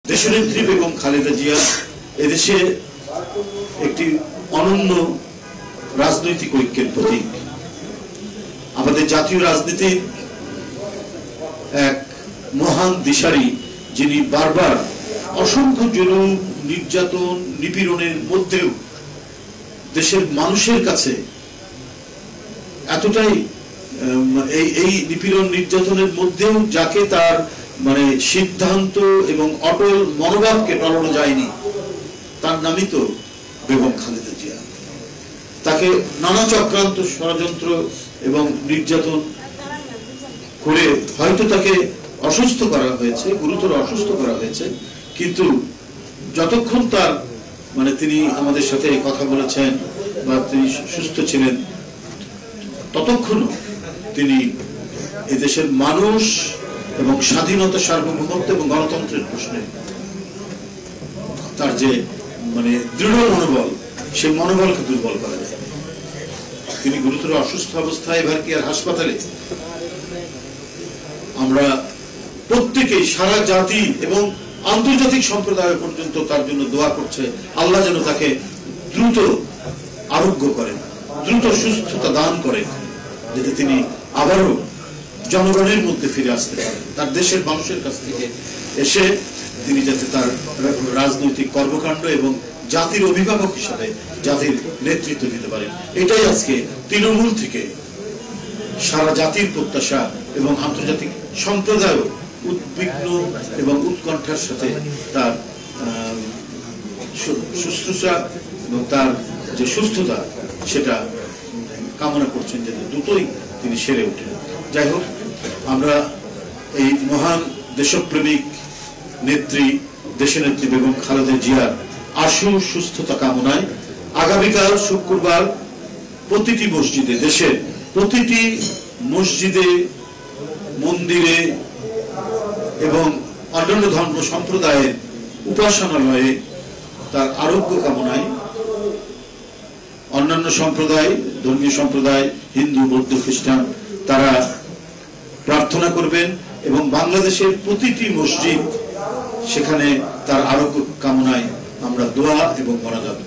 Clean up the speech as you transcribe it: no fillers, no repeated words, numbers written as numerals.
দেশনেত্রী বেগম খালেদা জিয়া এদেশে একটি অনন্য রাজনৈতিক ঐক্যের প্রতীক। আমাদের জাতীয় রাজনীতির এক মহান দিশারি, যিনি বারবার অসংখ্য জুলুম, নির্যাতন, নিপীড়নের মধ্যেও দেশের মানুষের কাছে এতটাই এই নিপীড়ন নির্যাতনের মধ্যেও যাকে তার সিদ্ধান্ত এবং অটল মনোভাবকে টলানো যায়নি, তার নামই তো বেগম খালেদা জিয়া। তাকে নানা চক্রান্ত, ষড়যন্ত্র এবং নির্যাতন করে হয়তো তাকে অসুস্থ করা হয়েছে, গুরুতর অসুস্থ করা হয়েছে, কিন্তু যতক্ষণ তার তিনি আমাদের সাথে কথা বলেছেন বা তিনি সুস্থ ছিলেন, ততক্ষণও তিনি এদেশের মানুষ এবং স্বাধীনতা, সার্বভৌমত্ব এবং গণতন্ত্রের প্রশ্নে তার যে দৃঢ় মনোবল, সেই মনোবলকে দুর্বল করা যায়। তিনি গুরুতর অসুস্থ অবস্থায় ভারকিয়ার হাসপাতালে। আমরা প্রত্যেকেই, সারা জাতি এবং আন্তর্জাতিক সম্প্রদায় পর্যন্ত তার জন্য দোয়া করছে, আল্লাহ যেন তাকে দ্রুত আরোগ্য করেন, দ্রুত সুস্থতা দান করেন, যাতে তিনি আবারও জনগণের মধ্যে ফিরে আসতে পারেন, তার দেশের মানুষের কাছ থেকে এসে তিনি যাতে তার রাজনৈতিক কর্মকাণ্ড এবং জাতির অভিভাবক হিসাবে জাতির নেতৃত্ব দিতে পারেন। এটাই আজকে তৃণমূল থেকে সারা জাতির প্রত্যাশা এবং আন্তর্জাতিক সম্প্রদায় উদ্বিগ্ন এবং উৎকণ্ঠার সাথে তার শুশ্রূষা এবং তার যে সুস্থতা সেটা কামনা করছেন, যাতে দ্রুতই তিনি সেরে ওঠেন। যাই হোক, আমরা এই মহান দেশপ্রেমিক নেত্রী, দেশনেত্রী বেগম খালেদা জিয়ার আশু সুস্থতা কামনায় আগামীকাল শুক্রবার প্রতিটি মসজিদে, দেশের প্রতিটি মসজিদে, মন্দিরে এবং অন্যান্য ধর্ম সম্প্রদায়ের উপাসনালয়ে তার আরোগ্য কামনায় অন্যান্য সম্প্রদায়, ধর্মীয় সম্প্রদায়, হিন্দু, বৌদ্ধ, খ্রিস্টান, তারা প্রার্থনা করবেন এবং বাংলাদেশের প্রতিটি মসজিদ, সেখানে তার আরোগ্য কামনায় আমরা দোয়া এবং মোনাজাত